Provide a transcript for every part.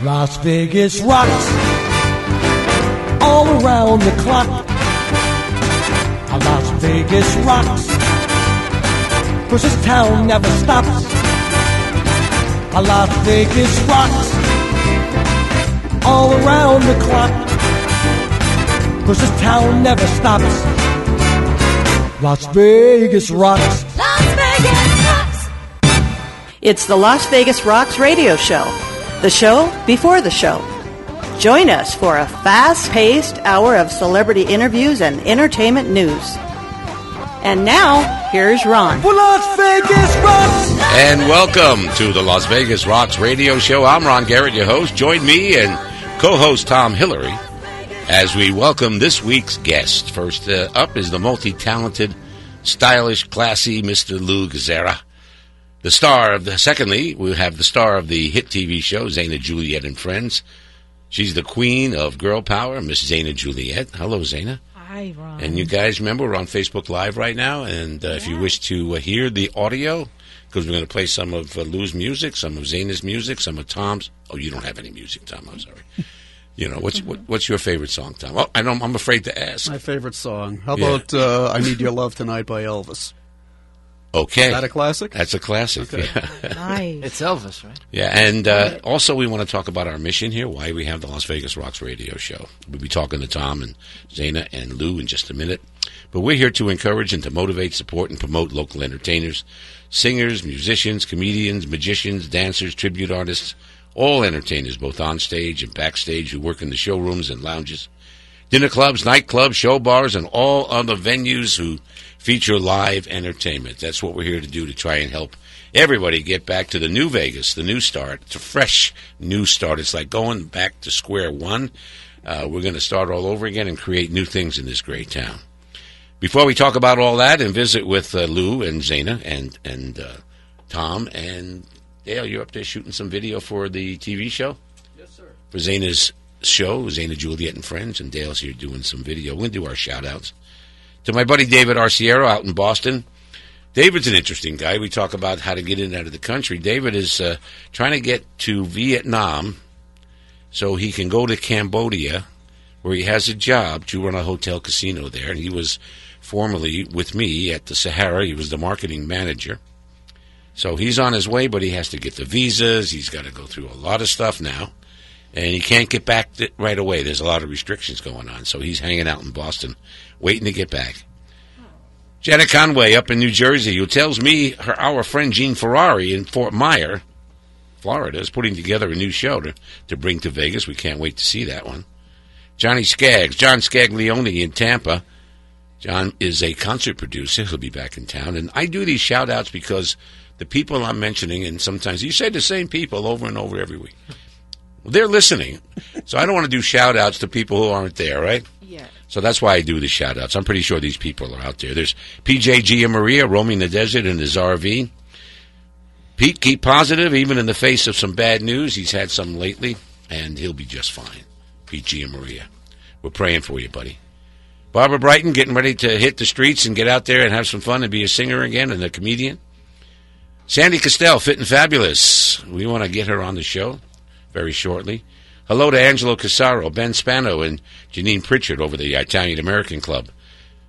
Las Vegas rocks all around the clock. Las Vegas rocks, 'cause this town never stops. Las Vegas rocks all around the clock, 'cause this town never stops. Las Vegas rocks. Las Vegas rocks. It's the Las Vegas Rocks radio show, the show before the show. Join us for a fast-paced hour of celebrity interviews and entertainment news. And now, here's Ron. For Las Vegas rocks. And welcome to the Las Vegas Rocks radio show. I'm Ron Garrett, your host. Join me and co-host Tom Hillary as we welcome this week's guest. First up is the multi-talented, stylish, classy Mr. Lou Gazzara. The star of secondly, we have the star of the hit TV show, Zaina Juliette and Friends. She's the queen of girl power, Miss Zaina Juliette. Hello, Zaina. Hi, Ron. And you guys remember, we're on Facebook Live right now, and if you wish to hear the audio, because we're going to play some of Lou's music, some of Zaina's music, some of Tom's. Oh, you don't have any music, Tom. I'm sorry. You know, what's your favorite song, Tom? Oh, I'm afraid to ask. My favorite song. How about I Need Your Love Tonight by Elvis? Okay. Is that a classic? That's a classic. Okay. Yeah. Nice. It's Elvis, right? Yeah, and also we want to talk about our mission here, why we have the Las Vegas Rocks radio show. We'll be talking to Tom and Zaina and Lou in just a minute. But we're here to encourage and to motivate, support, and promote local entertainers, singers, musicians, comedians, magicians, dancers, tribute artists, all entertainers, both on stage and backstage, who work in the showrooms and lounges, dinner clubs, nightclubs, show bars, and all other venues who feature live entertainment. That's what we're here to do, to try and help everybody get back to the new Vegas, the new start. It's a fresh new start. It's like going back to square one. We're going to start all over again and create new things in this great town. Before we talk about all that and visit with Lou and Zaina and Tom and Dale, you're up there shooting some video for the TV show? Yes, sir. For Zaina's show, Zaina Juliette and Friends, and Dale's here doing some video. We're going to do our shout-outs. To my buddy David Arciero out in Boston. David's an interesting guy. We talk about how to get in and out of the country. David is trying to get to Vietnam so he can go to Cambodia, where he has a job to run a hotel casino there. And he was formerly with me at the Sahara. He was the marketing manager. So he's on his way, but he has to get the visas. He's got to go through a lot of stuff now. And he can't get back right away. There's a lot of restrictions going on. So he's hanging out in Boston, waiting to get back. Janet Conway up in New Jersey, who tells me our friend Gene Ferrari in Fort Myers, Florida, is putting together a new show to bring to Vegas. We can't wait to see that one. John Scaglione in Tampa. John is a concert producer. He'll be back in town. And I do these shout-outs because the people I'm mentioning, and sometimes you say the same people over and over every week. Well, they're listening. So I don't want to do shout-outs to people who aren't there, right? Yeah. So that's why I do the shout-outs. I'm pretty sure these people are out there. There's PJ Gia Maria roaming the desert in his RV. Pete, keep positive, even in the face of some bad news. He's had some lately, and he'll be just fine. Pete Gia Maria. We're praying for you, buddy. Barbara Brighton getting ready to hit the streets and get out there and have some fun and be a singer again and a comedian. Sandy Castell, fit and fabulous. We want to get her on the show very shortly. Hello to Angelo Casaro, Ben Spano, and Janine Pritchard over the Italian-American Club.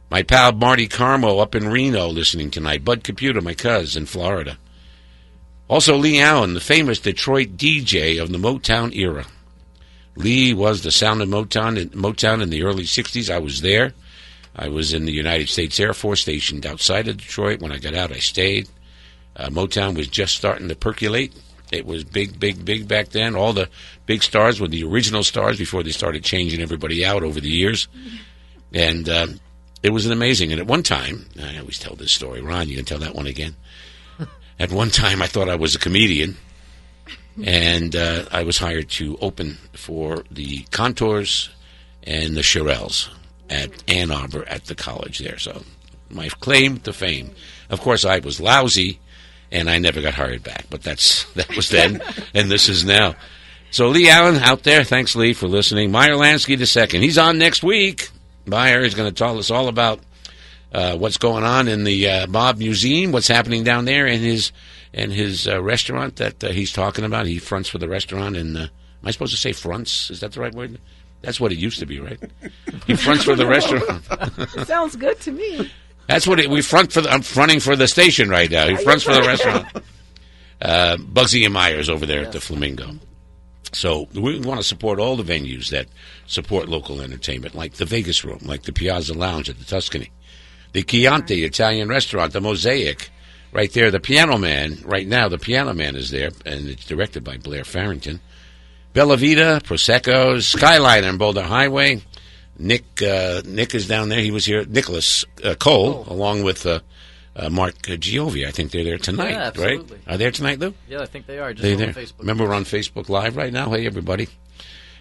My pal Marty Carmo up in Reno listening tonight. Bud Computer, my cousin in Florida. Also Lee Allen, the famous Detroit DJ of the Motown era. Lee was the sound of Motown in the early 60s. I was there. I was in the United States Air Force stationed outside of Detroit. When I got out, I stayed. Motown was just starting to percolate. It was big back then. All the big stars were the original stars before they started changing everybody out over the years. And it was an amazing. And at one time, I always tell this story. Ron, you can tell that one again. At one time, I thought I was a comedian. And I was hired to open for the Contours and the Shirelles at Ann Arbor at the college there. So my claim to fame. Of course, I was lousy. And I never got hired back. But that was then, and this is now. So Lee Allen out there, thanks, Lee, for listening. Meyer Lansky II, he's on next week. Meyer is going to tell us all about what's going on in the Bob Museum, what's happening down there, and his restaurant that he's talking about. He fronts for the restaurant in Am I supposed to say fronts? Is that the right word? That's what it used to be, right? He fronts for the restaurant. Sounds good to me. That's what we front for. I'm fronting for the station right now. He fronts for the restaurant. Bugsy and Myers over there at the Flamingo. So we want to support all the venues that support local entertainment, like the Vegas Room, like the Piazza Lounge at the Tuscany, the Chianti Italian Restaurant, the Mosaic, right there. The Piano Man, right now, the Piano Man is there, and it's directed by Blair Farrington. Bella Vita, Prosecco's, Skyliner and Boulder Highway. Nick is down there. He was here. Nicholas Cole, along with Mark Giovi. I think they're there tonight, right? Are they there tonight, Lou? Yeah, I think they are. Just they on there? Facebook. Remember, we're on Facebook Live right now. Hey, everybody.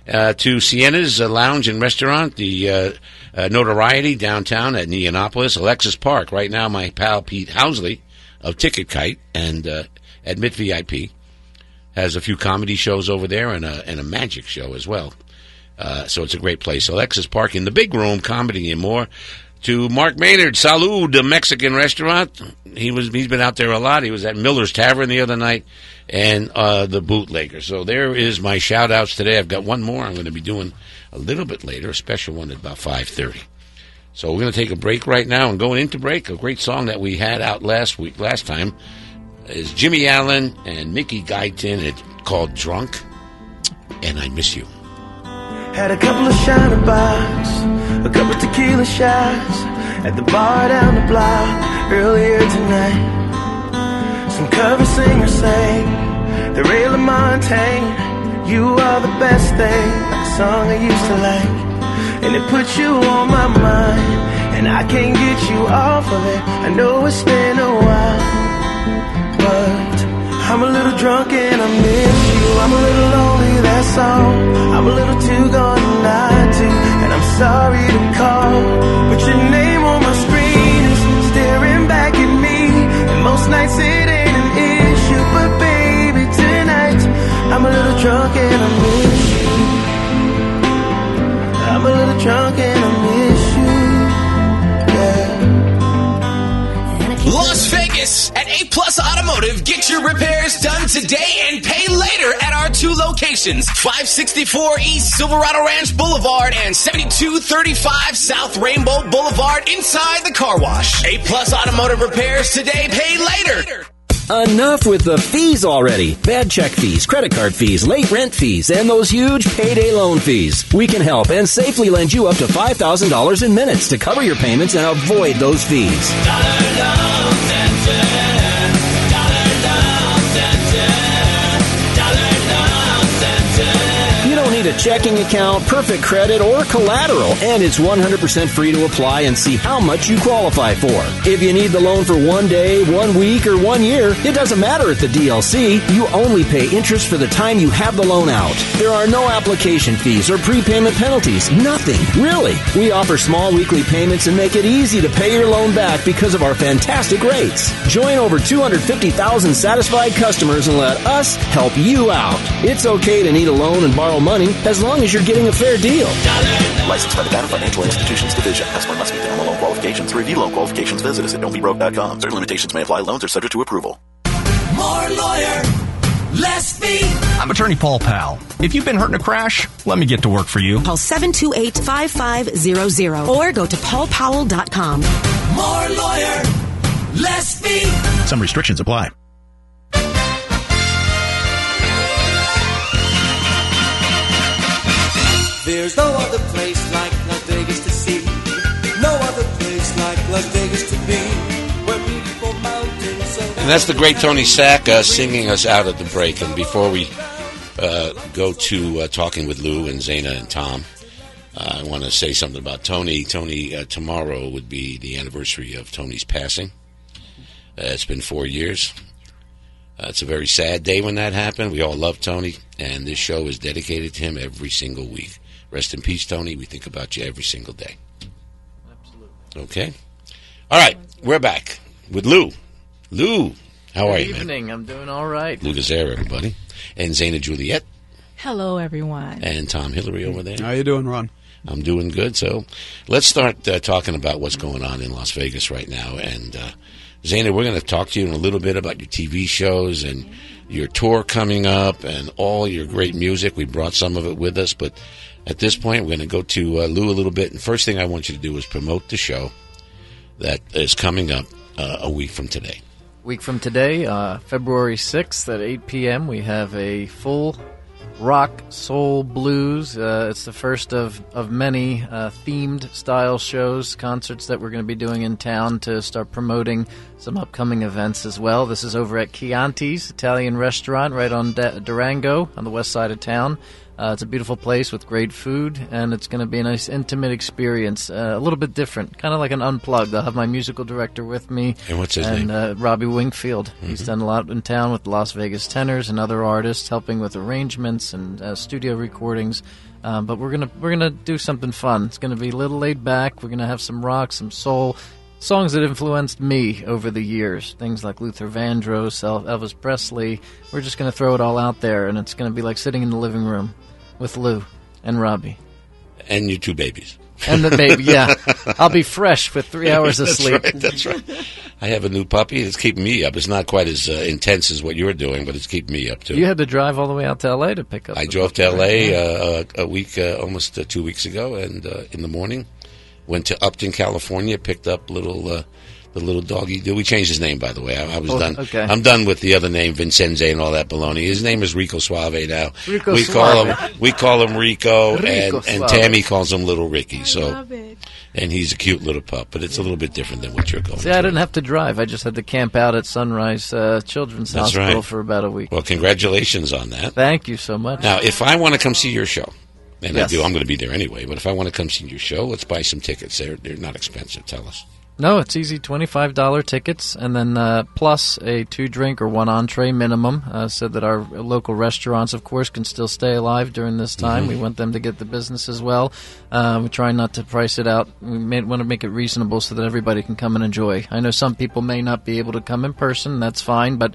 To Sienna's Lounge and Restaurant, the Notoriety downtown at Neonopolis, Alexis Park. Right now, my pal Pete Housley of Ticket Kite and Admit VIP has a few comedy shows over there and a magic show as well. So it's a great place. Alexis Park in the Big Room, comedy and more. To Mark Maynard, Salud, a Mexican restaurant. He's been out there a lot. He was at Miller's Tavern the other night, and the Bootlegger. So there is my shout-outs today. I've got one more I'm going to be doing a little bit later, a special one at about 5:30. So we're going to take a break right now, and going into break, a great song that we had out last time is Jimmy Allen and Mickey Guyton. It's called Drunk, and I Miss You. Had a couple of shiner box, a couple of tequila shots at the bar down the block earlier tonight. Some cover singers sang the Ray LaMontagne, you are the best thing, like a song I used to like. And it put you on my mind, and I can't get you off of it. I know it's been a while, but I'm a little drunk and I miss you. I'm a little lonely, that's all. I'm a little too gone not to, and I'm sorry to call, but your name on my screen is staring back at me. And most nights it ain't an issue, but baby tonight I'm a little drunk and I miss you. I'm a little drunk and I miss you. Las Vegas at A Plus Automotive. Get your repairs done today and pay later at our two locations, 564 East Silverado Ranch Boulevard and 7235 South Rainbow Boulevard inside the car wash. A Plus Automotive repairs today, pay later. Enough with the fees already. Bad check fees, credit card fees, late rent fees, and those huge payday loan fees. We can help and safely lend you up to $5,000 in minutes to cover your payments and avoid those fees. You don't need a checking account, perfect credit, or collateral, and it's 100% free to apply and see how much you qualify for. If you need the loan for 1 day, 1 week, or 1 year, it doesn't matter at the DLC. You only pay interest for the time you have the loan out. There are no application fees or prepayment penalties. Nothing, really. We offer small weekly payments and make it easy to pay your loan back because of our fantastic rates. Join over 250,000 satisfied customers and let us help you out. It's okay to need a loan and borrow money as long as you're getting a fair deal. Licensed by the Data Financial Institutions Division. Customer must meet the normal loan qualifications. To review loan qualifications, visit us at don'tbebroke.com. Certain limitations may apply. Loans are subject to approval. More lawyer, less fee. I'm attorney Paul Powell. If you've been hurt in a crash, let me get to work for you. Call 728-5500 or go to paulpowell.com. More lawyer, less fee. Some restrictions apply. There's no other place like Las Vegas to see. No other place like Las Vegas to be. Where beautiful mountains. And that's the great Tony Sack singing us out at the break. And before we go to talking with Lou and Zaina and Tom, I want to say something about Tony. Tony, tomorrow would be the anniversary of Tony's passing. It's been 4 years. It's a very sad day when that happened. We all love Tony, and this show is dedicated to him every single week. Rest in peace, Tony. We think about you every single day. Absolutely. Okay. All right. We're back with Lou. Lou, how are you, man? Good evening. I'm doing all right. Lou Gazzara, everybody. And Zaina Juliette. Hello, everyone. And Tom Hillary over there. How you doing, Ron? I'm doing good. So let's start talking about what's going on in Las Vegas right now. And Zaina, we're going to talk to you in a little bit about your TV shows and your tour coming up and all your great music. We brought some of it with us, but at this point, we're going to go to Lou a little bit. And first thing I want you to do is promote the show that is coming up a week from today. Week from today, February 6th at 8 p.m., we have a full rock, soul, blues. It's the first of many themed style shows, concerts that we're going to be doing in town to start promoting some upcoming events as well. This is over at Chianti's Italian restaurant right on Durango on the west side of town. It's a beautiful place with great food, and it's going to be a nice, intimate experience, a little bit different, kind of like an unplugged. I'll have my musical director with me. And what's his name? Robbie Wingfield. He's done a lot in town with the Las Vegas Tenors and other artists, helping with arrangements and studio recordings. But we're gonna do something fun. It's going to be a little laid back. We're going to have some rock, some soul, songs that influenced me over the years, things like Luther Vandross, Elvis Presley. We're just going to throw it all out there, and it's going to be like sitting in the living room with Lou and Robbie. And your 2 babies. And the baby, yeah. I'll be fresh with 3 hours of sleep. That's right. I have a new puppy. It's keeping me up. It's not quite as intense as what you're doing, but it's keeping me up, too. You had to drive all the way out to L.A. to pick up I drove to L.A. A week, almost 2 weeks ago, and in the morning, went to Upton, California, picked up the little doggy. We changed his name, by the way. I was done. Okay. I'm done with the other name, Vincenze, and all that baloney. His name is Rico Suave now. Rico we Suave. call him Rico, and Suave. Tammy calls him Little Ricky. I love it. And he's a cute little pup, but it's a little bit different than what you're going See, I didn't have to drive. I just had to camp out at Sunrise Children's That's Hospital right. for about a week. Well, congratulations on that. Thank you so much. Now, if I want to come see your show, and Yes. I do, I'm going to be there anyway, but if I want to come see your show, let's buy some tickets. They're not expensive. Tell us. No, it's easy. $25 tickets, and then plus a 2-drink or 1 entree minimum, so that our local restaurants, of course, can still stay alive during this time. We want them to get the business as well. We're trying not to price it out. We want to make it reasonable so that everybody can come and enjoy. I know some people may not be able to come in person. That's fine, but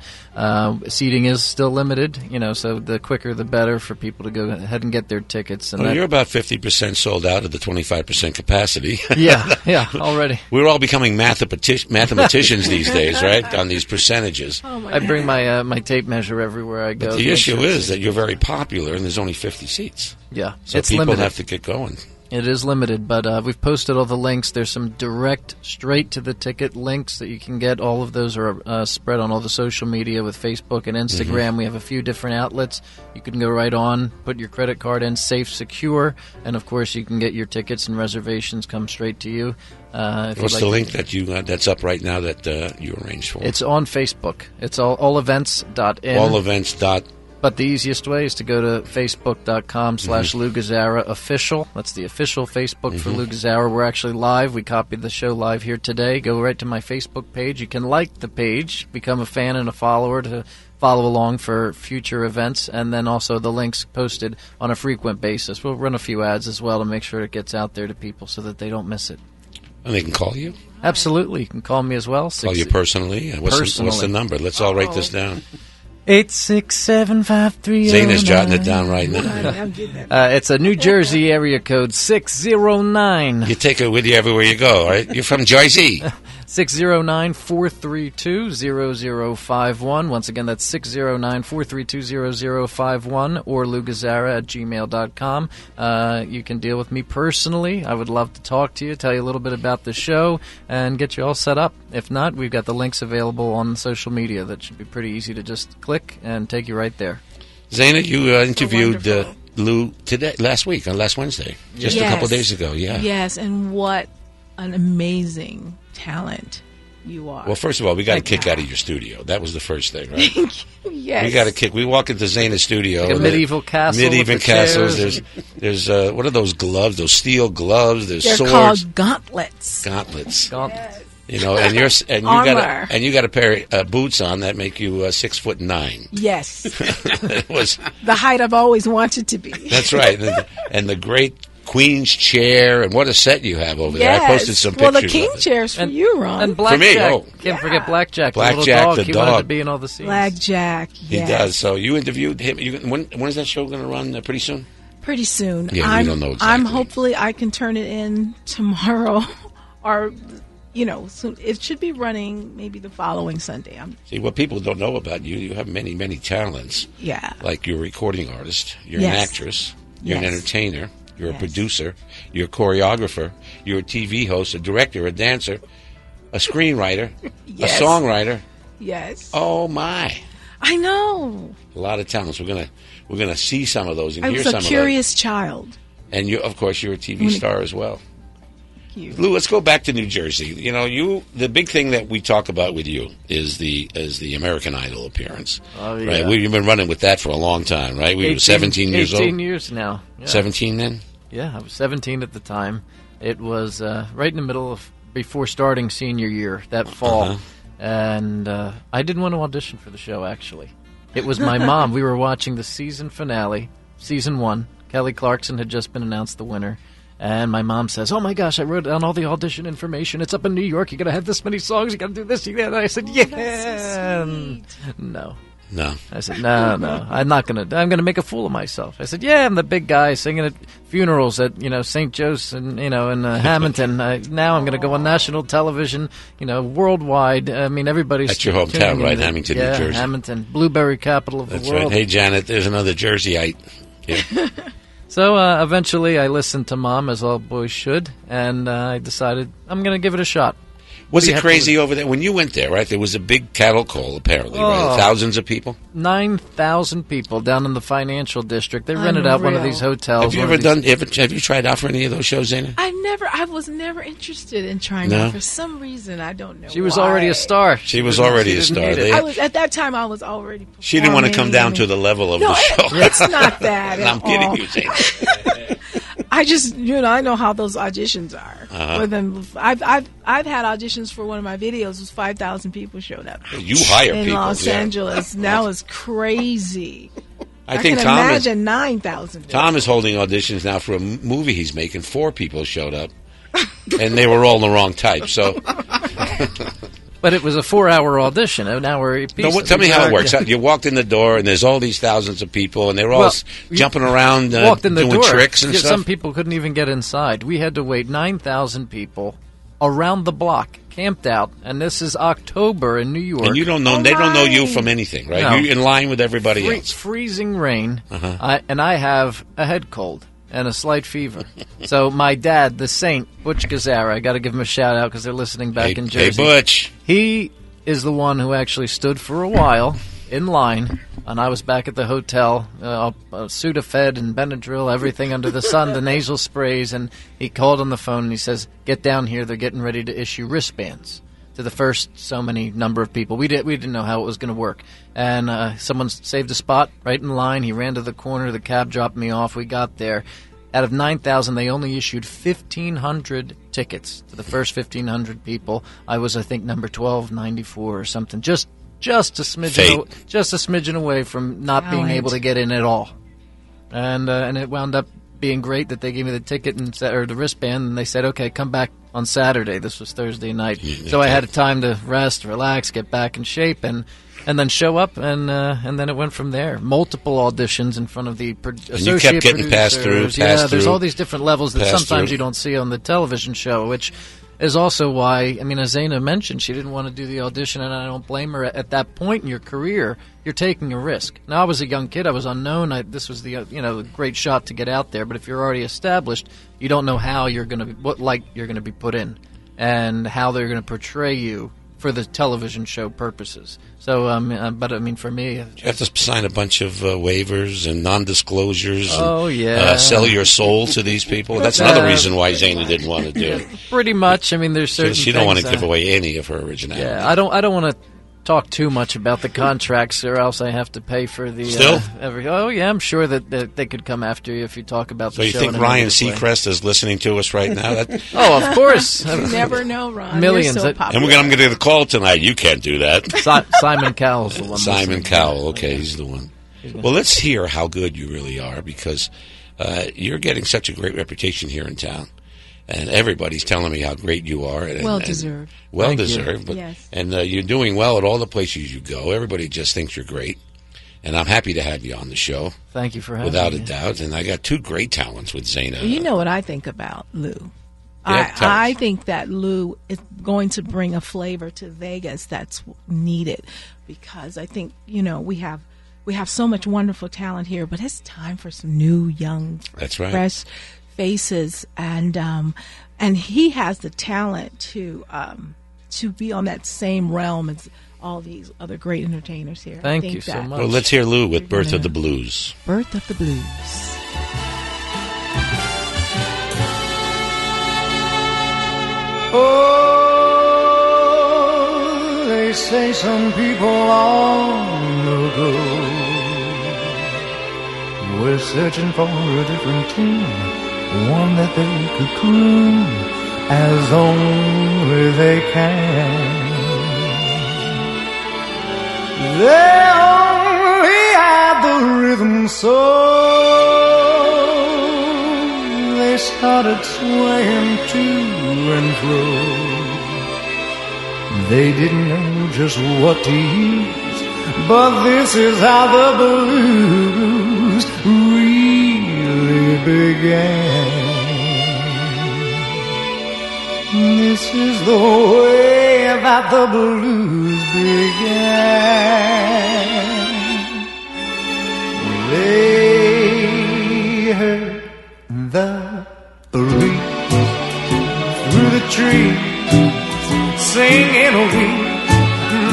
seating is still limited. So the quicker the better for people to go ahead and get their tickets. And You're about 50% sold out of the 25% capacity. yeah, already. We're all becoming mathematicians these days, right? On these percentages. I bring my my tape measure everywhere I go. But the issue is that you're very popular, and there's only 50 seats. Yeah, so it's people limited. have to get going. It is limited, but we've posted all the links. There's some direct, straight to the ticket links that you can get. All of those are spread on all the social media with Facebook and Instagram. We have a few different outlets. You can go right on, put your credit card in, safe, secure, and of course you can get your tickets and reservations come straight to you. What's the link that you that's up right now that you arranged for? It's on Facebook. It's allevents.in. Allevents. But the easiest way is to go to facebook.com/Lou Gazzara official. That's the official Facebook for Lou Gazzara. We're actually live. We copied the show live here today. Go right to my Facebook page. You can like the page, become a fan and a follower to follow along for future events, and then also the links posted on a frequent basis. We'll run a few ads as well to make sure it gets out there to people so that they don't miss it. And they can call you? Absolutely. You can call me as well. Call you personally? What's the number? Let's all write this down. 867-530. Zaina's jotting it down right now. It's a New Jersey area code 609. You take it with you everywhere you go, right? You're from Jersey. 609-432-0051. Once again, that's 609-432-0051 or lougazara@gmail.com. You can deal with me personally. I would love to talk to you, tell you a little bit about the show, and get you all set up. If not, we've got the links available on social media that should be pretty easy to just click and take you right there. Zaina, you interviewed Lou last Wednesday, just a couple days ago. Yeah. Yes, and what an amazing talent you are. Well, first of all, we got a kick out of your studio. That was the first thing, right? Yes. We got a kick. We walk into Zaina's studio. Like a medieval castle. Medieval with the castles. chairs. There's what are those gloves? Those steel gloves. There's They're swords. called gauntlets. Gauntlets. Gauntlets. You know, and you got a pair of boots on that make you 6'9". Yes. It was the height I've always wanted to be. That's right, and the great Queen's chair, and what a set you have over there. I posted some pictures. Well, the king chair's for you, Ron. And Blackjack. For me, Can't forget Blackjack. Blackjack, the the little dog. He wanted to dog. be in all the scenes. Blackjack. He does. So you interviewed him. When is that show going to run? Pretty soon. Pretty soon. Yeah, we don't know exactly. I'm hopefully I can turn it in tomorrow or soon. It should be running maybe the following Sunday. See, what people don't know about you, you have many, many talents. Yeah. Like you're a recording artist, you're an actress, you're an entertainer, you're a producer, you're a choreographer, you're a TV host, a director, a dancer, a screenwriter, a songwriter. Yes. Oh, my. I know. A lot of talents. We're gonna see some of those and hear some of those. I was a curious child. And of course, you're a TV star as well. Lou, let's go back to New Jersey. The big thing that we talk about with you is the American Idol appearance. Oh, yeah. Right? We've been running with that for a long time, right? We were 17 years old. 18 years now. Yeah. 17 then? Yeah, I was 17 at the time. It was right in the middle of before starting senior year that fall. And I didn't want to audition for the show, actually. It was my mom. We were watching the season finale, season 1. Kelly Clarkson had just been announced the winner. And my mom says, "Oh my gosh, I wrote down all the audition information. It's up in New York. You got to have this many songs. You got to do this." And I said, "Yeah." No. I said, "No. I'm not gonna. I'm gonna make a fool of myself." I said, "Yeah, I'm the big guy singing at funerals at St. Joe's and in Hamilton. Now I'm gonna go on national television. Worldwide. I mean, everybody's that's your hometown, right? Hamilton, New Jersey. Hamilton, blueberry capital of the world. Right. Hey, Janet, there's another Jerseyite. Yeah. So eventually I listened to Mom, as all boys should, and I decided I'm going to give it a shot. Was it crazy over there? When you went there, right, there was a big cattle call, apparently, right? Thousands of people? 9,000 people down in the financial district. They rented out one of these hotels. Have you tried out for any of those shows, Zaina? I was never interested in trying out. For some reason, I don't know. She was already a star. She was already a star. At that time, I was already performing. She didn't want to come down to the level of the show. It's not that I'm kidding you, Zaina. I just, I know how those auditions are. With them, I've had auditions for one of my videos. It was 5,000 people showed up. You hire in people in Los Angeles. Now it's crazy. I think can imagine 9,000. Tom is holding auditions now for a movie he's making. 4 people showed up, and they were all the wrong type. So. But it was a 4-hour audition, an hour piece. No, tell me how it works. You walked in the door, and there's all these thousands of people, and they're all jumping around, doing tricks and stuff. Some people couldn't even get inside. We had to wait 9,000 people around the block, camped out, and this is October in New York. And you don't know; they don't know you from anything, right? No. You're in line with everybody else. Freezing rain, and I have a head cold and a slight fever. So my dad, the Saint, Butch Gazzara, I got to give him a shout out because they're listening back in Jersey. Hey, Butch. He is the one who actually stood for a while in line, and I was back at the hotel, Sudafed and Benadryl, everything under the sun, the nasal sprays, and he called on the phone and he says, "Get down here, they're getting ready to issue wristbands to the first so many number of people." We didn't know how it was going to work. And someone saved a spot right in line. He ran to the corner. The cab dropped me off. We got there. Out of 9,000, they only issued 1,500 tickets to the first 1,500 people. I was, I think, number 1294 or something. Just a smidgen away from not being able to get in at all. And it wound up being great that they gave me the ticket or the wristband, and they said, "Okay, come back on Saturday." This was Thursday night, so I had time to rest, relax, get back in shape, and then show up, and then it went from there. Multiple auditions in front of the associate and you kept getting passed through. There's all these different levels that sometimes you don't see on the television show, which is also why, as Zaina mentioned, she didn't want to do the audition, and I don't blame her. At that point in your career, you're taking a risk. Now, I was a young kid. I was unknown. This was the great shot to get out there. But if you're already established, you don't know how you're going to be put in, and how they're going to portray you for the television show purposes. So, for me, you have to sign a bunch of waivers and non-disclosures. Oh, and, sell your soul to these people. That's another reason why Zaina didn't want to do it. Pretty much. There's certain. She don't want to give away any of her originality. Yeah, I don't want to talk too much about the contracts, or else I have to pay for the. Still? I'm sure that they could come after you if you talk about the show. So you think Ryan Seacrest is listening to us right now? Oh, of course. You never know, Ron. Millions. So and we're going to get a call tonight. You can't do that. Simon Cowell's the one. Simon Cowell. Okay, he's the one. Well, let's hear how good you really are, because you're getting such a great reputation here in town. And everybody's telling me how great you are. Well-deserved. Well-deserved. Yes. And you're doing well at all the places you go. Everybody just thinks you're great. And I'm happy to have you on the show. Thank you for having me. Without me. a doubt. And I got 2 great talents with Zaina. You know what I think about Lou? I think that Lou is going to bring a flavor to Vegas that's needed, because I think, we have so much wonderful talent here, but it's time for some new, young, fresh faces, and he has the talent to be on that same realm as all these other great entertainers here. Thank you so much. Well, let's hear Lou with Birth of the Blues. Birth of the Blues. Oh, they say some people long ago were searching for a different tune, one that they could croon as only they can. They only had the rhythm, so they started swaying to and fro. They didn't know just what to use, but this is how the blues really began. This is the way that the blues began. They heard the breeze through the trees, singing weak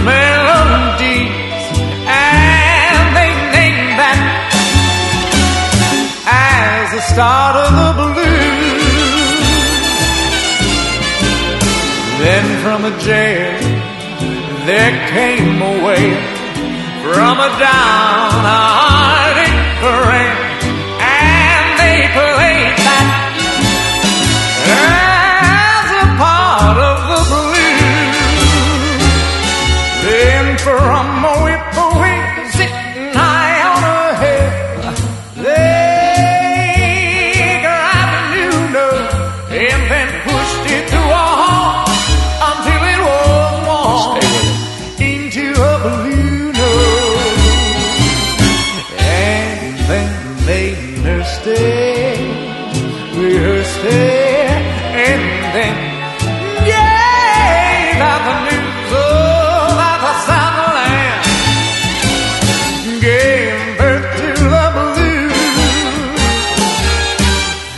melodies, and they named that as the start of the blues. Then from a jail there came a wail from a downhearted parade, and they played that as a part of the blues. Then from a whippoorwill sitting high on a hill, they grabbed a new note and then pushed it to a halt until it was warm into a blue note. And then they nursed it, rehearsed it, and then gave out the news about the Southland, gave birth to the blues.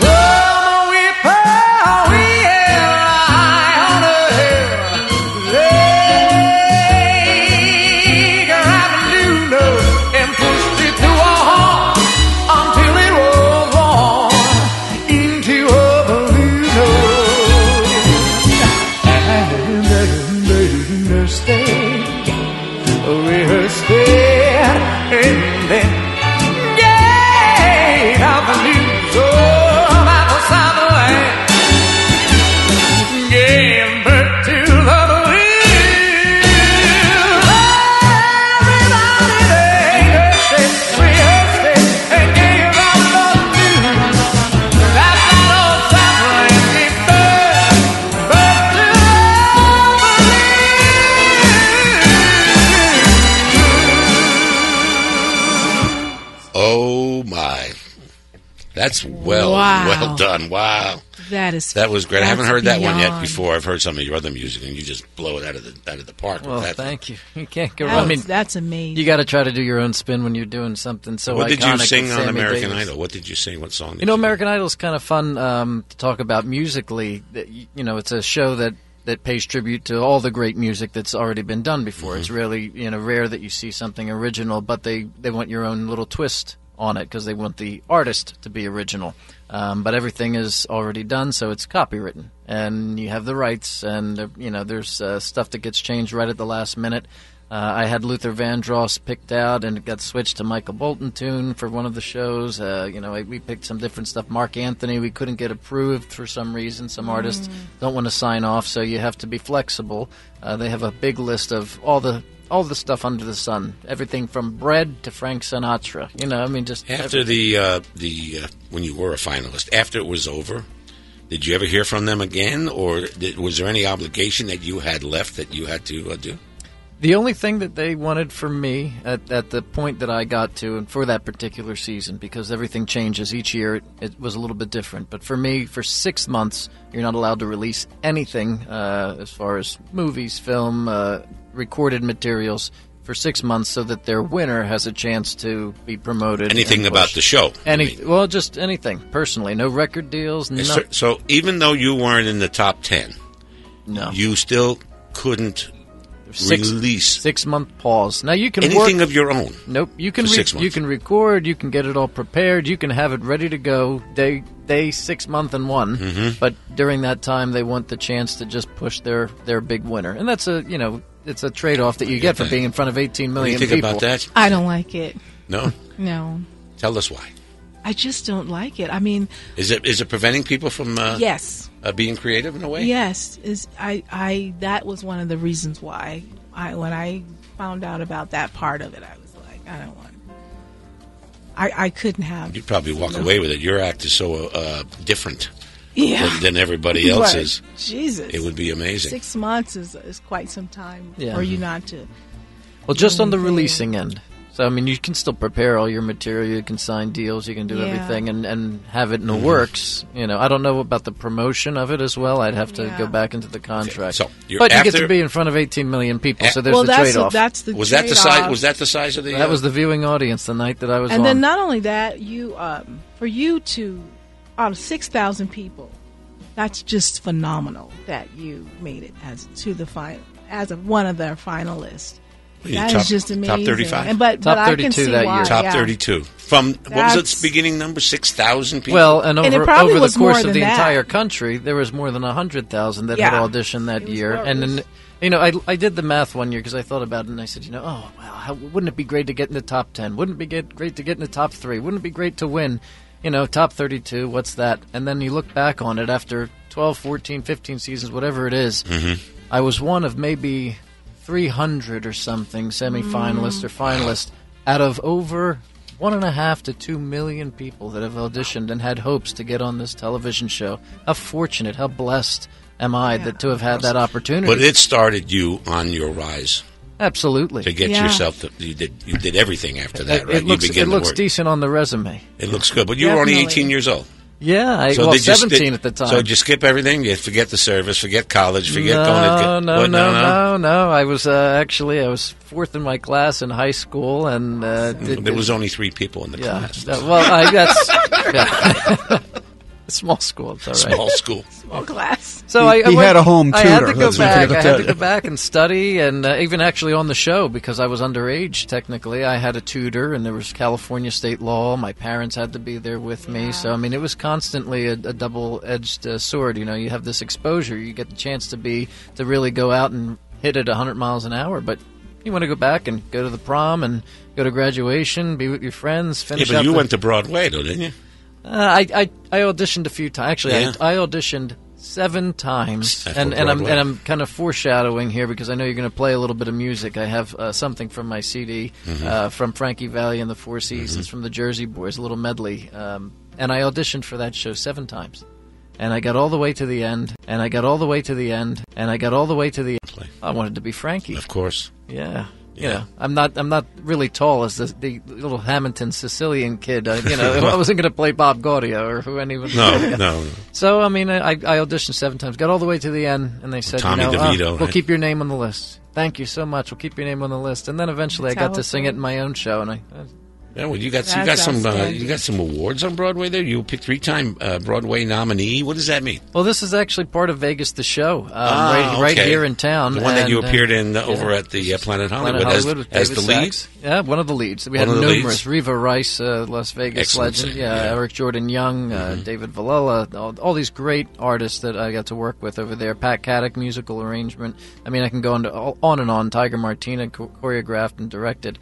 From a whippoorwill high on a hill, they grabbed a new note and pushed it to a halt until it was warm into a blue note. And they nursed it, rehearsed it, and then gave out the news about the Southland, gave birth to the blues. Everybody they nursed it, rehearsed it, and gave out the news that old Southland gave birth to the Oh, my. That's well done. Wow. That was great. I haven't heard that one yet beyond. before. I've heard some of your other music, and you just blow it out of the park. Well, with that. thank you. You can't go wrong. That's amazing. You got to try to do your own spin when you're doing something so What did you iconic sing as on Sammy American Davis. Idol? What did you sing? What song? You know, American Idol is kind of fun to talk about musically. It's a show that pays tribute to all the great music that's already been done before. Mm-hmm. It's really rare that you see something original, but they want your own little twist on it because they want the artist to be original. But everything is already done, so it's copywritten, and you have the rights, and there's stuff that gets changed right at the last minute. I had Luther Vandross picked out, and it got switched to Michael Bolton tune for one of the shows. We picked some different stuff. Mark Anthony, we couldn't get approved for some reason. Some artists don't want to sign off, so you have to be flexible. They have a big list of all the stuff under the sun, everything from Bread to Frank Sinatra. Just after when you were a finalist, after it was over, did you ever hear from them again, or was there any obligation that you had left that you had to do? The only thing that they wanted from me at the point that I got to, and for that particular season, because everything changes each year, it was a little bit different. But for me, for 6 months, you're not allowed to release anything as far as movies, film, recorded materials for 6 months, so that their winner has a chance to be promoted. Anything about the show? Well, just anything. Personally, no record deals. So even though you weren't in the top 10, no, you still couldn't release 6 month pause. Now you can anything work, of your own. Nope, you can 6 months. you can record, you can get it all prepared, you can have it ready to go day 6 month and one. Mm-hmm. But during that time, they want the chance to just push their big winner, and that's it's a trade off that you get for being in front of 18 million people. What do you think people. about that? I don't like it. No. No. Tell us why. I just don't like it. I mean, is it preventing people from yes, being creative in a way? Yes, that was one of the reasons why when I found out about that part of it, I was like, I don't want. I couldn't have. You'd probably walk away with it. Your act is so different, yeah, than everybody else's. Right. Jesus, it would be amazing. 6 months is quite some time Yeah. for you not to. Well, just on the releasing end. So, I mean, you can still prepare all your material, you can sign deals, you can do everything and have it in the works. I don't know about the promotion of it as well. I'd have to go back into the contract. Okay. So but you get to be in front of 18 million people, so there's the trade-off. That's the was trade-off. that the size? Was that the size of the? That was the viewing audience the night that I was on. And then not only that, you for you to, out of 6,000 people, that's just phenomenal that you made it as one of their finalists. That is just amazing. Top 35? But I can see that why. year. Top 32. From, what was its beginning number? 6,000 people? Well, and over it probably the was course more of the than that. entire country, there was more than 100,000 that had auditioned that year. And then, I did the math one year because I thought about it, and I said, oh, wow, wouldn't it be great to get in the top 10? Wouldn't it be great to get in the top 3? Wouldn't it be great to win? Top 32, what's that? And then you look back on it after 12, 14, 15 seasons, whatever it is, I was one of maybe 300 or something semi-finalists or finalists out of over 1.5 to 2 million people that have auditioned and had hopes to get on this television show. How fortunate, how blessed am I to have had that opportunity. But it started you on your rise. Absolutely. To get yourself, you did everything after that, right? It looks decent on the resume. It looks good, but you were only 18 years old. Yeah, 17 at the time. So did you skip everything? You forget the service, forget college, forget going to... No. I was I was fourth in my class in high school, and... there was only 3 people in the class. That's... Small school, it's all right. Small school. Small class. So he had a home tutor. I had to go back and study, and even actually on the show, because I was underage, technically, I had a tutor, and there was California state law. My parents had to be there with me. So, I mean, it was constantly a double-edged sword. You have this exposure. You get the chance to really go out and hit it 100 miles an hour, but you want to go back and go to the prom and go to graduation, be with your friends, finish but you went to Broadway, though, didn't you? I auditioned a few times. Actually, I auditioned 7 times, and I'm kind of foreshadowing here because I know you're going to play a little bit of music. I have something from my CD from Frankie Valli and the Four Seasons from the Jersey Boys, a little medley, and I auditioned for that show 7 times, and I got all the way to the end, and I got all the way to the end, and I got all the way to the end. I wanted to be Frankie, of course. Yeah. I'm not really tall as the little Hamilton Sicilian kid. I wasn't going to play Bob Gaudio or who anyone. No. So I mean, I auditioned 7 times, got all the way to the end, and they said, Tommy DeVito, we'll keep your name on the list. Thank you so much. We'll keep your name on the list. And then eventually, I got to sing it in my own show, and Yeah, well, you got some awards on Broadway there. You picked 3-time Broadway nominee. What does that mean? Well, this is actually part of Vegas, the show, right here in town. The one that you appeared in over at the Planet Hollywood, as the lead. Yeah, one of the leads. We had numerous. Reva Rice, Las Vegas legend. Eric Jordan Young, David Villella, all these great artists that I got to work with over there. Pat Caddick, musical arrangement. I mean, I can go on and on. Tiger Martina choreographed and directed.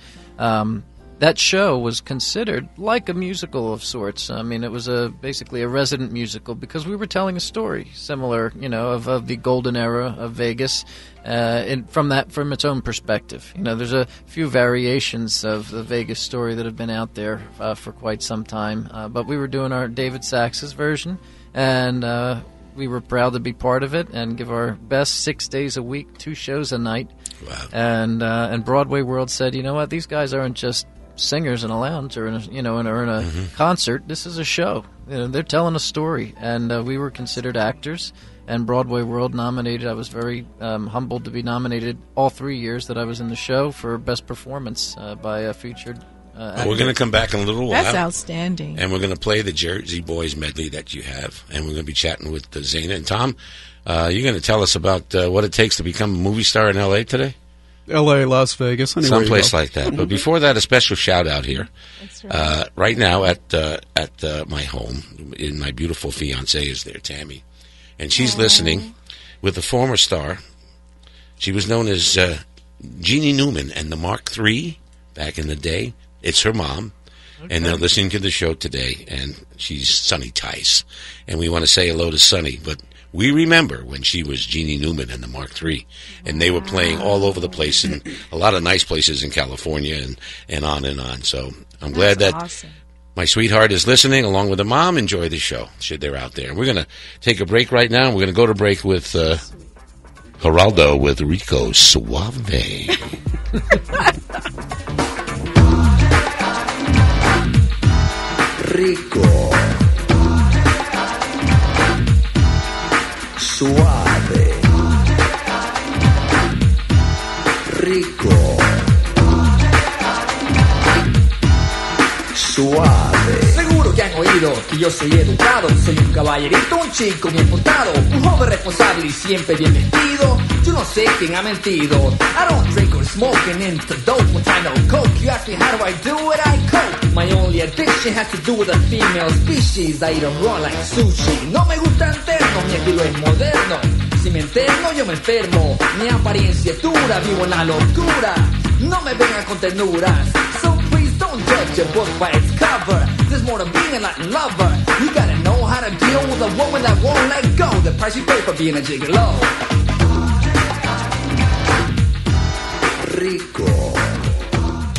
That show was considered like a musical of sorts. I mean, it was basically a resident musical because we were telling a story similar, of the golden era of Vegas, from its own perspective. There's a few variations of the Vegas story that have been out there for quite some time, but we were doing our David Sax's version, and we were proud to be part of it and give our best 6 days a week, 2 shows a night. Wow. And Broadway World said, you know what, these guys aren't just singers in a lounge or in a concert. This is a show. They're telling a story, and we were considered actors. And Broadway World nominated. I was very humbled to be nominated all 3 years that I was in the show for Best Performance by a featured actor. We're going to come back in a little while. That's outstanding. And we're going to play the Jersey Boys medley that you have. And we're going to be chatting with Zaina. And Tom, you're going to tell us about what it takes to become a movie star in L.A. today? L.A., Las Vegas, anywhere someplace like that. But before that, a special shout-out here. That's right. Right now at my home, my beautiful fiancée is there, Tammy. And she's listening with a former star. She was known as Jeannie Newman and the Mark III back in the day. It's her mom. Okay. And they're listening to the show today. And she's Sonny Tice. And we want to say hello to Sonny. But we remember when she was Jeannie Newman and the Mark III. And they were playing all over the place in a lot of nice places in California and on and on. So I'm glad that... Awesome. My sweetheart is listening, along with her mom. Enjoy the show, should they're out there. We're going to take a break right now. We're going to go to break with Geraldo with Rico Suave. Rico Suave. Rico Suave. Seguro que han oído que yo soy educado, soy un caballerito, un chico bien portado, un joven responsable y siempre bien vestido. Yo no sé quién ha mentido. I don't drink or smoking into dope when I know coke. You ask me how do I do it, I cope. My only addiction has to do with a female species. I eat them raw like sushi. No me gusta interno, mi estilo es moderno. Si me enterno, yo me enfermo. Mi apariencia es dura, vivo en la locura. No me vengan con ternuras. So please don't judge a book by its cover. There's more to being a Latin lover. You gotta know how to deal with a woman that won't let go. The price you pay for being a gigolo. Rico.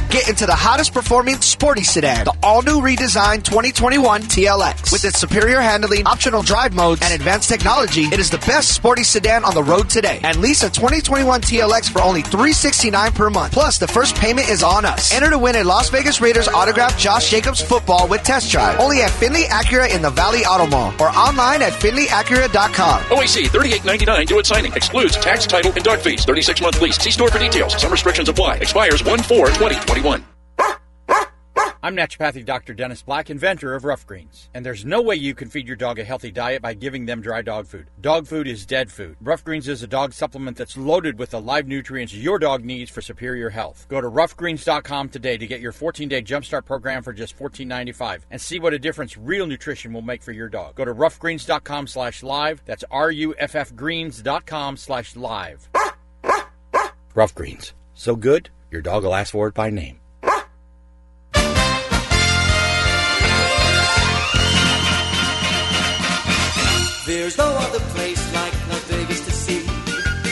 Get into the hottest performing sporty sedan, the all-new redesigned 2021 TLX. With its superior handling, optional drive modes, and advanced technology, it is the best sporty sedan on the road today. And lease a 2021 TLX for only $369 per month. Plus, the first payment is on us. Enter to win a Las Vegas Raiders autographed Josh Jacobs football with test drive. Only at Finley Acura in the Valley Auto Mall or online at FinleyAcura.com. OAC $38.99 due at signing. Excludes tax, title, and dock fees. 36-month lease. See store for details. Some restrictions apply. Expires 1/4/2021. I'm naturopathic Dr. Dennis Black, inventor of Rough Greens. And there's no way you can feed your dog a healthy diet by giving them dry dog food. Dog food is dead food. Rough Greens is a dog supplement that's loaded with the live nutrients your dog needs for superior health. Go to roughgreens.com today to get your 14-day Jumpstart program for just $14.95 and see what a difference real nutrition will make for your dog. Go to roughgreens.com/live. That's RUFFgreens.com/live. Rough Greens. So good, your dog will ask for it by name. There's no other place like Las Vegas to see.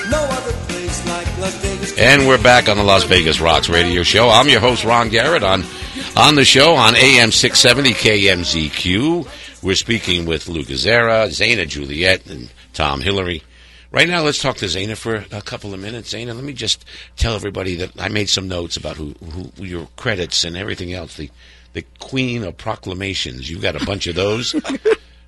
No other place like Las Vegas. And we're back on the Las Vegas Rocks radio show. I'm your host, Ron Garrett, on the show on AM 670 KMZQ. We're speaking with Lou Gazzara, Zaina Juliette, and Tom Hillary. Right now, let's talk to Zaina for a couple of minutes. Zaina, let me just tell everybody that I made some notes about who your credits and everything else. The Queen of Proclamations. You got a bunch of those.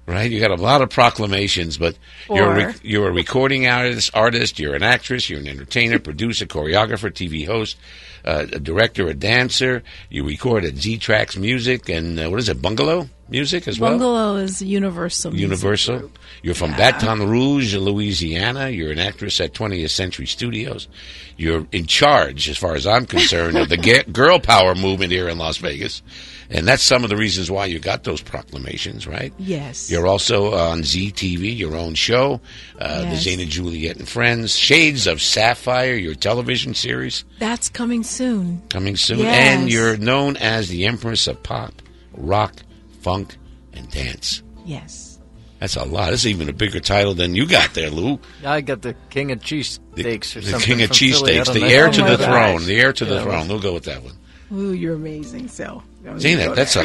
Right, you got a lot of proclamations, but you're a recording artist, you're an actress, you're an entertainer, producer, choreographer, TV host, a director, a dancer. You record at Z-Tracks Music and what is it, Bungalow Music as well? Bungalow is Universal. Universal. Music. You're from Baton Rouge, Louisiana. You're an actress at 20th Century Studios. You're in charge, as far as I'm concerned, of the girl power movement here in Las Vegas. And that's some of the reasons why you got those proclamations, right? Yes. You're also on ZTV, your own show, yes. The Zaina Juliette and Friends, Shades of Sapphire, your television series. That's coming soon. Coming soon. Yes. And you're known as the Empress of Pop, Rock, Funk, and Dance. Yes. That's a lot. That's even a bigger title than you got there, Lou. I got the King of Cheesesteaks or something. The King of Cheesesteaks, the heir to the throne. The heir to the throne. We'll go with that one. Ooh, you're amazing. So, Zaina, that's a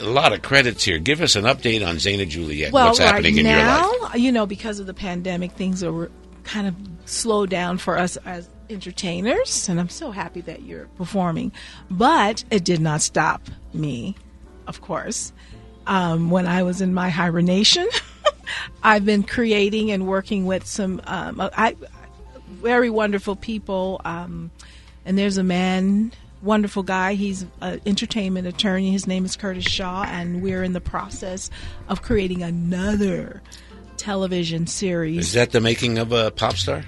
lot of credits here. Give us an update on Zaina Juliette. What's happening in your life? Well, because of the pandemic, things are kind of slowed down for us as entertainers, and I'm so happy that you're performing. But it did not stop me, of course. When I was in my hibernation, I've been creating and working with some very wonderful people. And there's a man, wonderful guy. He's an entertainment attorney. His name is Curtis Shaw, and we're in the process of creating another television series. Is that the making of a pop star?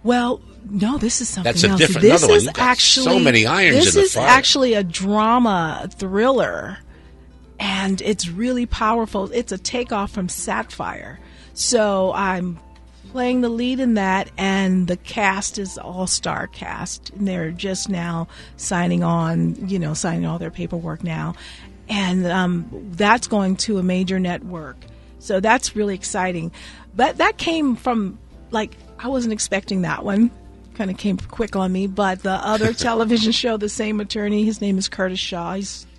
Well, no, this is something That's a else. different. This Another one. is You've got actually so many irons this in the is fire. actually a drama thriller, and it's really powerful. It's a takeoff from Sapphire. So I'm playing the lead in that, and the cast is all-star cast. And they're just now signing all their paperwork now, and that's going to a major network. So that's really exciting. But that came from, I wasn't expecting that one. Kind of came quick on me. But the other television show, the same attorney, his name is Curtis Shaw.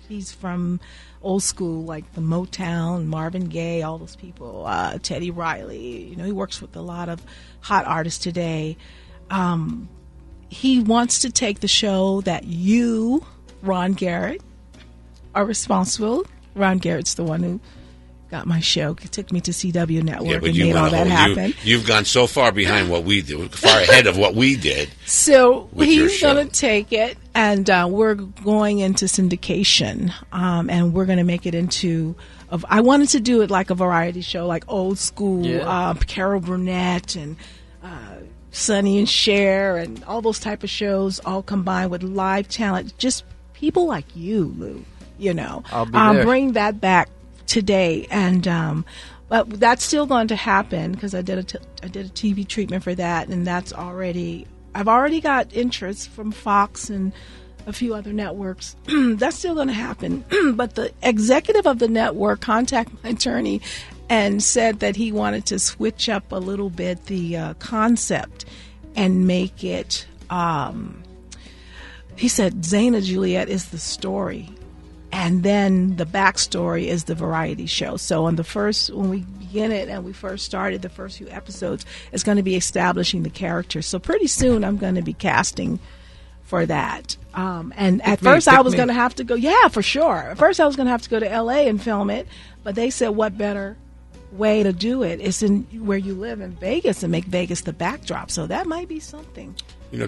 He's from old school, like the Motown, Marvin Gaye, all those people, Teddy Riley. He works with a lot of hot artists today. He wants to take the show that you, Ron Garrett, are responsible. Ron Garrett's the one who got my show. It took me to CW Network and made all that happen. You've gone so far behind what we did, far ahead of what we did. So he's going to take it, and we're going into syndication, and we're going to make it into. I wanted to do it like a variety show, like old school, Carol Burnett and Sonny and Cher, and all those type of shows, all combined with live talent, just people like you, Lou. I'll be there. Bring that back today, and but that's still going to happen because I did a TV treatment for that, and I've already got interest from Fox and a few other networks. That's still going to happen. But the executive of the network contacted my attorney and said that he wanted to switch up a little bit the concept and make it. He said Zaina Juliette is the story. And then the backstory is the variety show. So when we begin it and we first started the first few episodes, it's going to be establishing the characters. So pretty soon I'm going to be casting for that. And at first I was going to have to go, for sure. At first I was going to have to go to L.A. and film it. But they said what better way to do it is in where you live in Vegas and make Vegas the backdrop. So that might be something.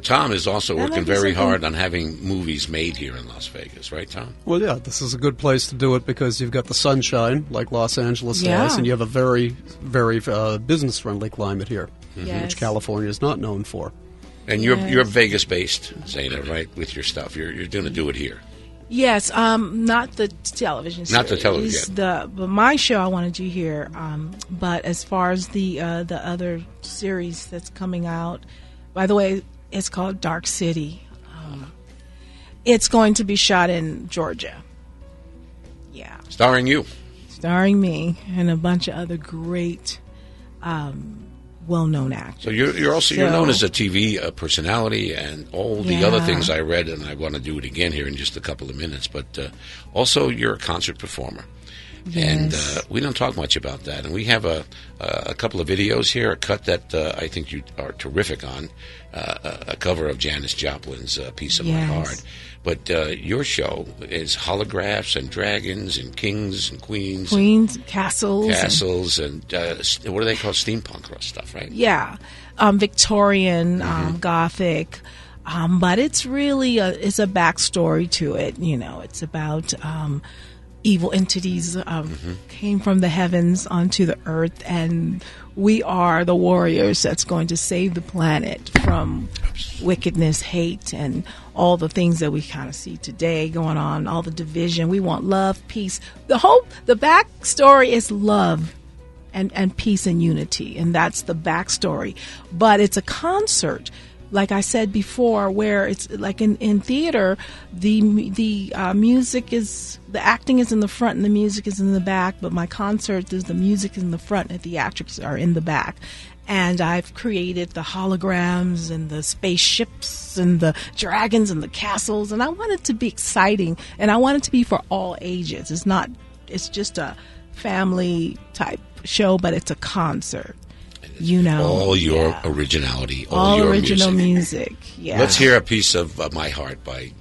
Tom is also working very hard on having movies made here in Las Vegas, right, Tom? Well, yeah, this is a good place to do it because you've got the sunshine, like Los Angeles has, and you have a very, very business-friendly climate here, which California is not known for. And you're Vegas-based, Zaina, right, with your stuff. You're going to do it here. Yes, not the television series. Not the television. But my show I want to do here. But as far as the other series that's coming out, by the way, it's called Dark City. It's going to be shot in Georgia. Yeah. Starring you. Starring me and a bunch of other great, well-known actors. So you're known as a TV personality and all the other things I read, and I want to do it again here in just a couple of minutes. But also you're a concert performer. Yes. And we don't talk much about that. And we have a couple of videos here, a cut that I think you are terrific on, a cover of Janis Joplin's Piece of My Heart. But your show is holographs and dragons and kings and queens. Castles and what do they call steampunk stuff, right? Yeah. Victorian, Gothic. But it's really it's a backstory to it. It's about evil entities came from the heavens onto the earth, and we are the warriors that's going to save the planet from wickedness, hate, and all the things that we kind of see today going on, all the division. We want love, peace. The backstory is love and peace and unity, and that's the backstory. But it's a concert. Like I said before, where it's like in theater, the music is, the acting is in the front and the music is in the back. But my concert is the music is in the front and the theatrics are in the back. And I've created the holograms and the spaceships and the dragons and the castles. And I want it to be exciting, and I want it to be for all ages. It's just a family type show, but it's a concert. all your originality, all your original music. Yeah. Let's hear a piece of My Heart by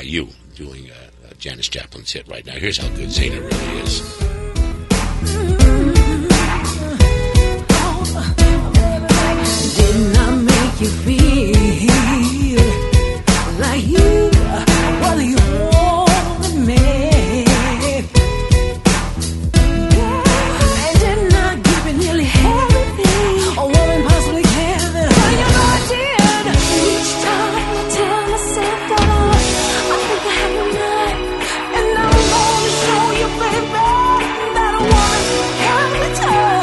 you doing Janis Joplin's hit right now. Here's how good Zaina really is. Didn't I make you feel like you were the only man? And didn't I give you nearly everything a woman possibly can? Well, you know I did. Each time I tell myself that I think I have your life, and I want to show you, baby, that a woman can be tough.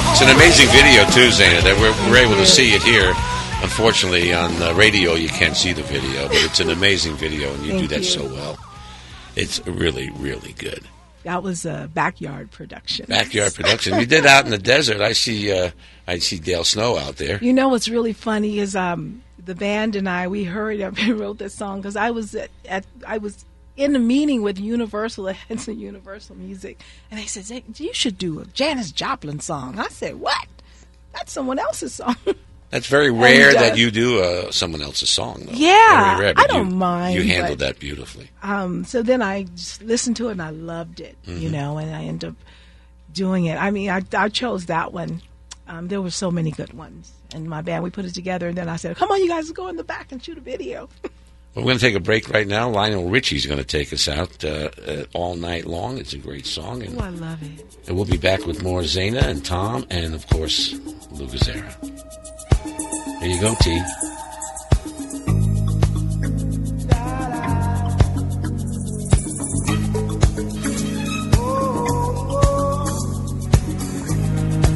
It's an amazing video, too, Zaina, that we're able to see it here. Unfortunately, on radio, you can't see the video, but it's an amazing video, and you do that so well. It's really, really good. That was a backyard production. Backyard production. You did Out in the Desert. I see Dale Snow out there. You know what's really funny is the band and I, we hurried up and wrote this song because I was in a meeting with Universal, the heads of Universal Music, and they said, you should do a Janis Joplin song. I said, what? That's someone else's song. That's very rare that you do someone else's song, though. Yeah, very rare, but I don't mind. You handled that beautifully. So then I just listened to it, and I loved it, and I ended up doing it. I mean, I chose that one. There were so many good ones. And my band, we put it together, and then I said, come on, you guys, go in the back and shoot a video. We're going to take a break right now. Lionel Richie's going to take us out all night long. It's a great song. And, I love it. And we'll be back with more Zaina and Tom and, of course, Lou Gazzara. There you go, T.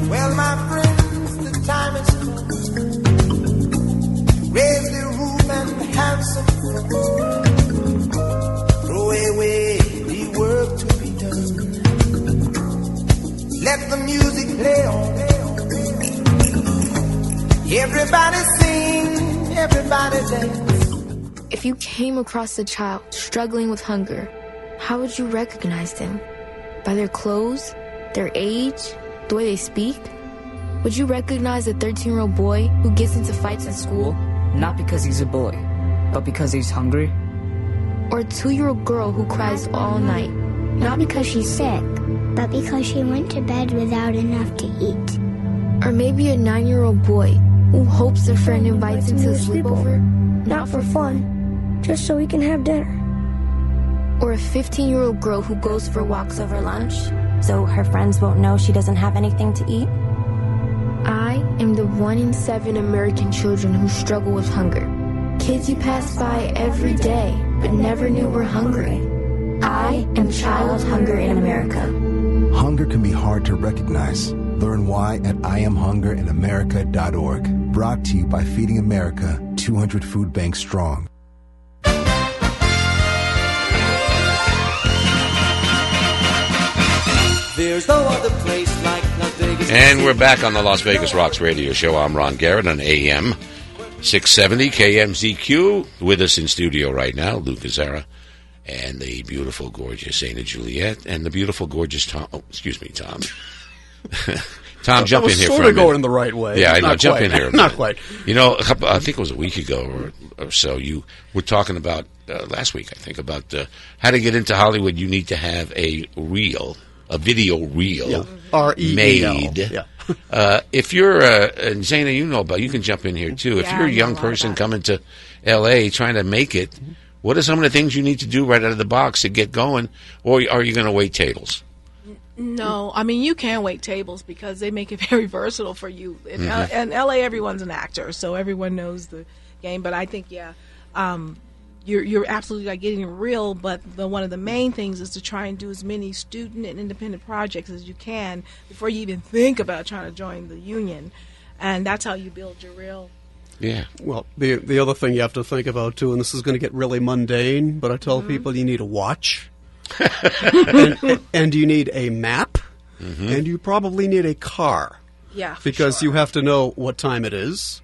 Well, my friends, the time is come. Raise the roof and have some fun. Throw away the work to be done. Let the music play on. Everybody sing, everybody dance. If you came across a child struggling with hunger, how would you recognize them? By their clothes, their age, the way they speak? Would you recognize a 13-year-old boy who gets into fights in school? Not because he's a boy, but because he's hungry. Or a 2-year-old girl who cries all night? Not because she's sick, but because she went to bed without enough to eat. Or maybe a 9-year-old boy who hopes a friend invites him to a sleepover? Not for fun, just so he can have dinner. Or a 15-year-old girl who goes for walks over lunch, so her friends won't know she doesn't have anything to eat? I am the 1 in 7 American children who struggle with hunger. Kids you pass by every day, but never knew were hungry. I am Child Hunger in America. Hunger can be hard to recognize. Learn why at IamHungerInAmerica.org. Brought to you by Feeding America, 200 food banks strong. There's no other place like Las Vegas. And we're back on the Las Vegas Rocks radio show. I'm Ron Garrett on AM 670 KMZQ. With us in studio right now, Lou Gazzara and the beautiful, gorgeous Zaina Juliette, and the beautiful, gorgeous Tom. Oh, excuse me, Tom. Tom, jump in here for a minute. Sort of going the right way. Yeah, I know. Not Jump quite. in here. Not quite. You know, I think it was a week ago or so, you were talking about, last week, I think, about how to get into Hollywood. You need to have a video reel made. Yeah. If you're, and Zaina, you know about, you can jump in here too. If you're a young person coming to L.A. trying to make it, what are some of the things you need to do right out of the box to get going, or are you going to wait tables? No, I mean, you can wait tables because they make it very versatile for you. In LA, everyone's an actor, so everyone knows the game. But I think, you're absolutely like getting real. But one of the main things is to try and do as many student and independent projects as you can before you even think about trying to join the union. And that's how you build your reel. Yeah. Well, the other thing you have to think about, too, and this is going to get really mundane, but I tell people you need a watch. and you need a map, and you probably need a car. Yeah, because you have to know what time it is.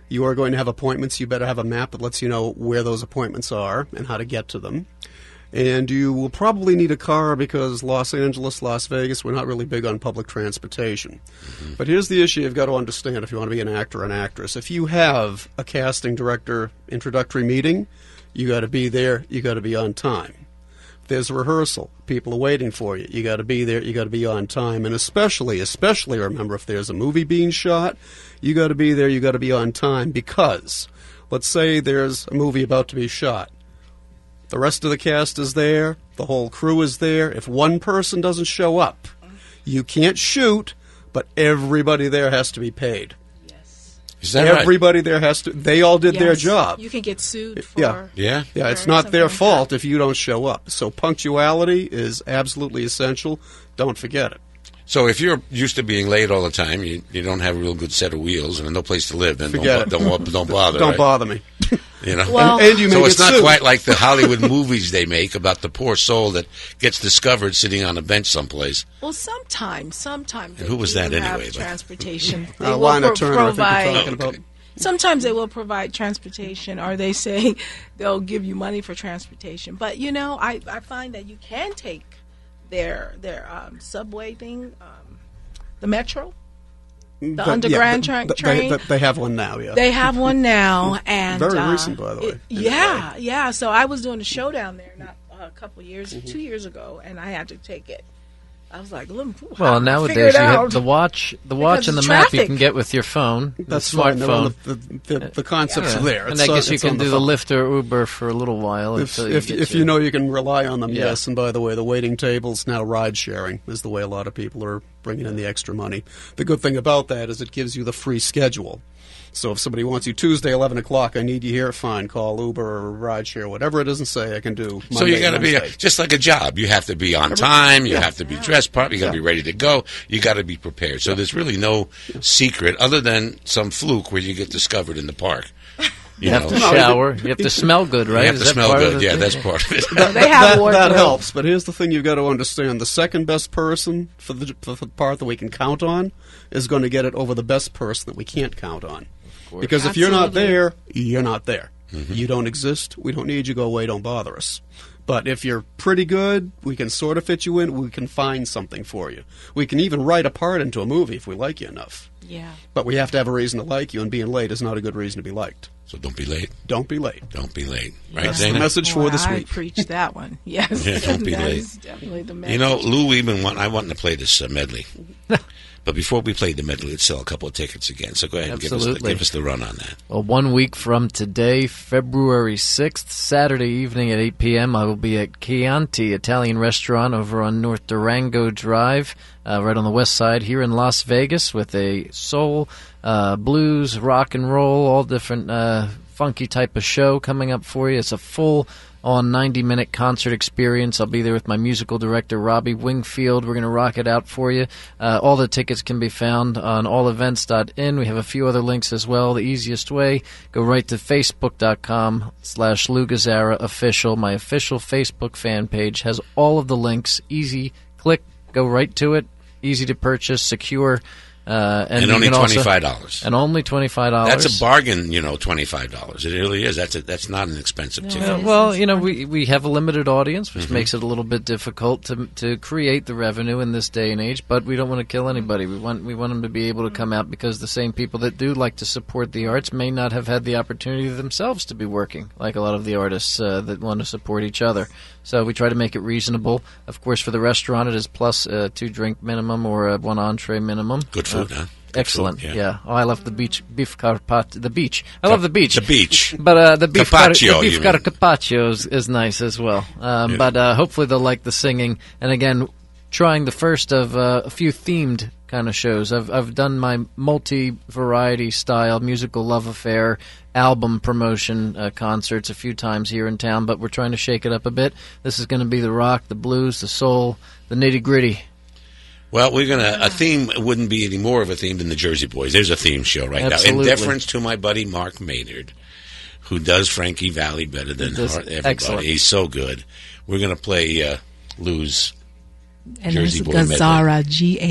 You are going to have appointments. You better have a map that lets you know where those appointments are and how to get to them. And you will probably need a car because Los Angeles, Las Vegas, we're not really big on public transportation. But here's the issue you've got to understand if you want to be an actor or an actress. If you have a casting director introductory meeting, you got to be there. You got to be on time. There's a rehearsal. People are waiting for you. You got to be there. You got to be on time. And especially remember, if there's a movie being shot, you got to be there. You got to be on time because, let's say there's a movie about to be shot. The rest of the cast is there. The whole crew is there. If one person doesn't show up, you can't shoot, but everybody there has to be paid. Is that Everybody there has to. They all did their job. You can get sued for. Yeah. It's not their fault if you don't show up. So punctuality is absolutely essential. Don't forget it. So if you're used to being late all the time, you don't have a real good set of wheels and no place to live, then don't bother. Don't bother me. You know, and you may so it's get not sued. quite like the Hollywood movies they make about the poor soul that gets discovered sitting on a bench someplace. Well, sometimes. And who was that anyway? Transportation. They will Lana Turner, provide. I think you're talking about. Sometimes they will provide transportation, or they say they'll give you money for transportation. But I find that you can take their subway thing, the metro. The underground train. They have one now, yeah. They have one now, and very recent, by the way. Yeah. So I was doing a show down there not a couple years, 2 years ago, and I had to take it. I was like, well, nowadays you have the watch and the map you can get with your phone. That's the smartphone. The concepts are there. And I guess you can do the Lyft or Uber for a little while. If you know you can rely on them, yes. And by the way, the waiting tables now ride sharing is the way a lot of people are bringing in the extra money. The good thing about that is it gives you the free schedule. So if somebody wants you Tuesday, 11 o'clock, I need you here, fine, call Uber or Rideshare, whatever it is, and say I can do Monday, so you got to be, Wednesday. just like a job, you have to be on time, you have to be dressed properly, you got to be ready to go, you got to be prepared. So there's really no secret other than some fluke where you get discovered in the park. You have to shower. You have to smell good, right? You have to smell good. Yeah, that's part of it. That helps. But here's the thing you've got to understand. The second best person for the part that we can count on is going to get it over the best person that we can't count on. Because if you're not there, you're not there. Mm-hmm. You don't exist. We don't need you. Go away. Don't bother us. But if you're pretty good, we can sort of fit you in. We can find something for you. We can even write a part into a movie if we like you enough. Yeah. But we have to have a reason to like you, and being late is not a good reason to be liked. So don't be late. Don't be late. Don't be late. Right, That's the message for this week. I preach that one. Yes. Yeah, don't be late. Is definitely the message. You know, Lou, I want to play this medley. But before we play the medley, let's sell a couple of tickets again. So go ahead and give us the run on that. Well, 1 week from today, February 6th, Saturday evening at 8 p.m., I will be at Chianti Italian Restaurant over on North Durango Drive, right on the west side here in Las Vegas, with a soul, blues, rock and roll, all different funky type of show coming up for you. It's a full on 90-minute concert experience. I'll be there with my musical director, Robbie Wingfield. We're going to rock it out for you. All the tickets can be found on allevents.in. We have a few other links as well. The easiest way, go right to facebook.com/Lou Gazzara official. My official Facebook fan page has all of the links. Easy click, go right to it. Easy to purchase, secure. And only $25. And only $25. That's a bargain, $25. It really is. That's not an expensive ticket. Well, we have a limited audience, which makes it a little bit difficult to create the revenue in this day and age. But we don't want to kill anybody. We want them to be able to come out, because the same people that do like to support the arts may not have had the opportunity themselves to be working, like a lot of the artists that want to support each other. So we try to make it reasonable. Of course, for the restaurant, it is plus 2-drink minimum or 1 entree minimum. Good food, huh? Good Excellent. food, yeah. Oh, I love the beef carpaccio. The beach. I love the beach. The beach. But the beef Carpaccio, you mean. carpaccio is nice as well. But hopefully they'll like the singing. And again, trying the first of a few themed kind of shows. I've done my multi-variety style musical love affair album promotion concerts a few times here in town, but we're trying to shake it up a bit. This is going to be the rock, the blues, the soul, the nitty-gritty. Well, a theme wouldn't be any more of a theme than the Jersey Boys. There's a theme show right Absolutely. now. In deference to my buddy Mark Maynard, who does Frankie Valli better than everybody. Excellent. He's so good. We're going to play Lou's And Jersey Boy Gazzara, Gazzara.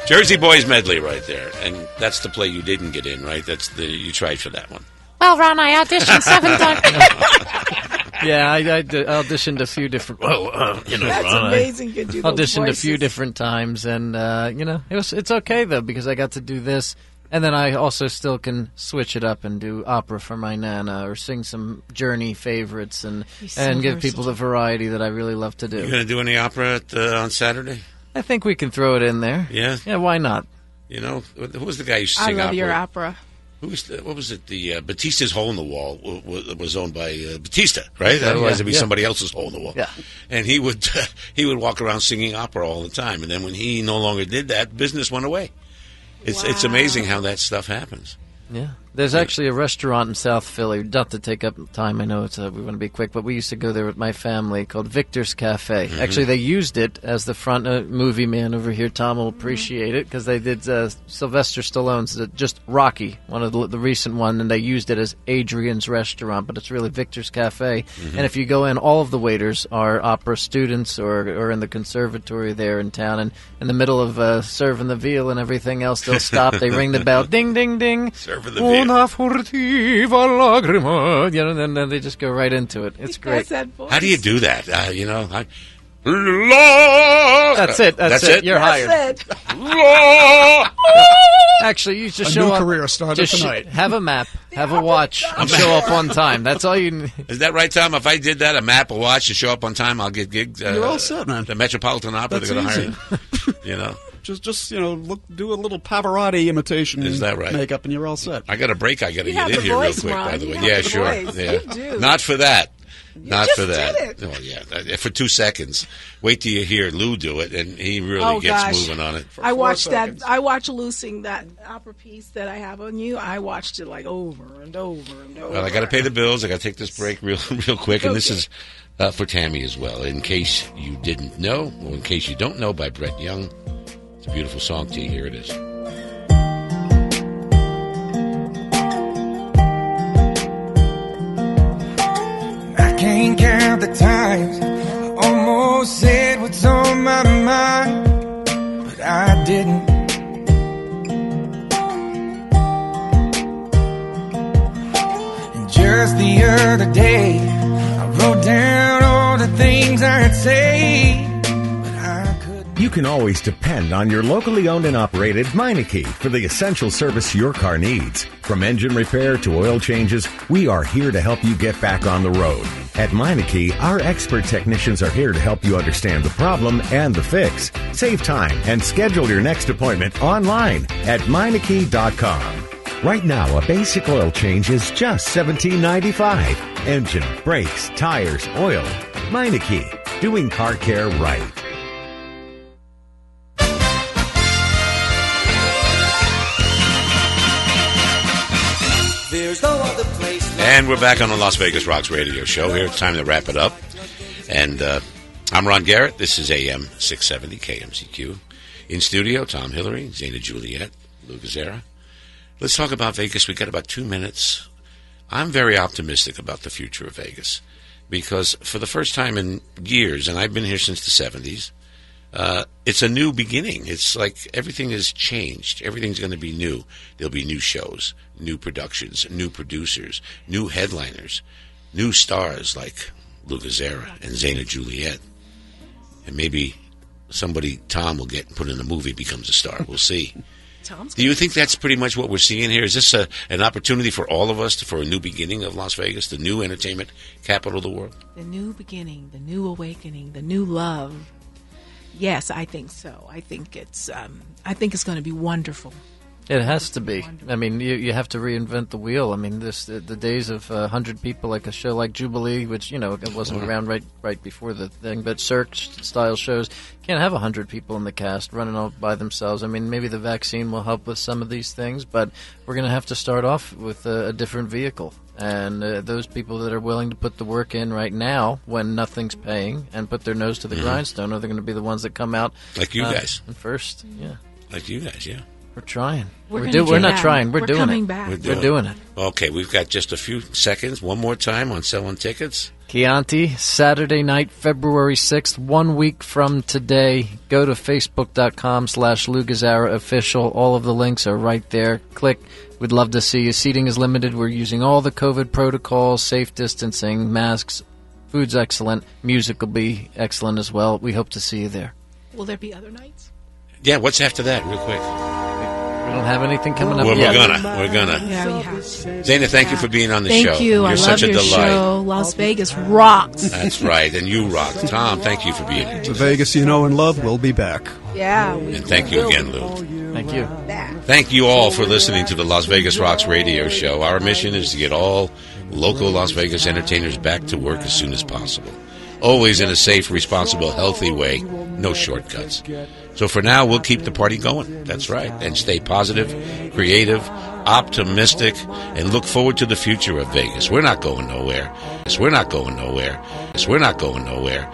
Jersey Boys medley right there, and that's the play you didn't get in, right? You tried for that one. Well, Ron, I auditioned 7 times. Yeah, I auditioned a few different. That's Ron, amazing. You do those auditioned voices. a few different times, and it's okay though, because I got to do this, and then I also still can switch it up and do opera for my Nana, or sing some Journey favorites, and give people the variety that I really love to do. You going to do any opera on Saturday? I think we can throw it in there. Yeah? Yeah, why not? Who was the guy who used to sing opera? I love your opera. What was it? The Batista's Hole in the Wall was owned by Batista, right? Yeah, Otherwise, it'd be yeah. somebody else's hole in the wall. Yeah. And he would walk around singing opera all the time. And then when he no longer did that, business went away. It's amazing how that stuff happens. Yeah. There's actually a restaurant in South Philly, not to take up time, I know we want to be quick, but we used to go there with my family, called Victor's Cafe. Mm-hmm. Actually, they used it as the front movie man over here. Tom will appreciate it, because they did Sylvester Stallone's just Rocky, one of the recent one, and they used it as Adrian's Restaurant, but it's really Victor's Cafe. Mm-hmm. And if you go in, all of the waiters are opera students or in the conservatory there in town, and in the middle of serving the veal and everything else, they'll stop, they ring the bell, ding, ding, ding. Serving the veal. Una furtiva lagrima. And then they just go right into it. It's great. How do you do that? That's it. That's it. You're hired. Actually, you just show new up. career started just tonight. Have a map, have a watch, and show up on time. That's all you need. Is that right, Tom? If I did that, a map, a watch, and show up on time, I'll get gigs. You're all set, man. The Metropolitan Opera, That's they're going to easy. hire you. Just do a little Pavarotti imitation. Is that right? Makeup, and you're all set. I got a break. I got to You get have in the here voice, real quick. Ron. By the You way, have yeah, the sure. voice. Yeah. You do. Not for that. Not for that. Oh, yeah. For 2 seconds. Wait till you hear Lou do it, and he really gets moving on it. I watched that. I watched Lou sing that opera piece that I have on you. I watched it like over and over and over. Well, I got to pay the bills. I got to take this break real quick, and this is for Tammy as well. In case you didn't know, or in case you don't know, by Brett Young. It's a beautiful song, T. Here it is. Can't count the times I almost said what's on my mind, but I didn't. And just the other day, I wrote down all the things I'd say. You can always depend on your locally owned and operated Meineke for the essential service your car needs. From engine repair to oil changes, we are here to help you get back on the road. At Meineke, our expert technicians are here to help you understand the problem and the fix. Save time and schedule your next appointment online at Meineke.com. Right now, a basic oil change is just $17.95. Engine, brakes, tires, oil. Meineke, doing car care right. There's no other place. And we're back on the Las Vegas Rocks radio show. Here, it's time to wrap it up. And I'm Ron Garrett. This is AM 670 KMCQ. In studio, Tom Hillary, Zaina Juliette, Lou Gazzara. Let's talk about Vegas. We've got about 2 minutes. I'm very optimistic about the future of Vegas because for the first time in years, and I've been here since the 70s, it's a new beginning. It's like everything has changed. Everything's going to be new. There'll be new shows, new productions, new producers, new headliners, new stars like Lou Gazzara and Zaina Juliette. And maybe somebody Tom will get put in a movie, becomes a star. We'll see. Do you think that's pretty much what we're seeing here? Is this an opportunity for all of us for a new beginning of Las Vegas, the new entertainment capital of the world? The new beginning, the new awakening, the new love. Yes, I think so. I think it's going to be wonderful. It has to be. I mean, you have to reinvent the wheel. I mean, the days of 100 people, like a show like Jubilee, which it wasn't around right before the thing, but Cirque style shows can't have 100 people in the cast running all by themselves. I mean, maybe the vaccine will help with some of these things, but we're going to have to start off with a different vehicle. And those people that are willing to put the work in right now when nothing's paying and put their nose to the grindstone are going to be the ones that come out. Like you guys. First, yeah. Like you guys, yeah. We're trying. We're not trying. We're doing coming it. Back. We're doing it. Okay, we've got just a few seconds. One more time on selling tickets. Chianti, Saturday night, February 6th, 1 week from today. Go to Facebook.com/Lou Gazzara official. All of the links are right there. Click. We'd love to see you. Seating is limited. We're using all the COVID protocols, safe distancing, masks. Food's excellent. Music will be excellent as well. We hope to see you there. Will there be other nights? Yeah, what's after that, real quick? We don't have anything coming up yet. We're gonna. Yeah, we have. Zaina, thank you for being on the show. Thank you. You're I such love a your delight. show. Las Vegas rocks. That's right, and you rock. Tom, thank you for being here. The Vegas you know and love will be back. Yeah. And thank you again, Lou. Thank you. Thank you all for listening to the Las Vegas Rocks radio show. Our mission is to get all local Las Vegas entertainers back to work as soon as possible. Always in a safe, responsible, healthy way. No shortcuts. So for now, we'll keep the party going. That's right. And stay positive, creative, optimistic, and look forward to the future of Vegas. We're not going nowhere. We're not going nowhere. We're not going nowhere.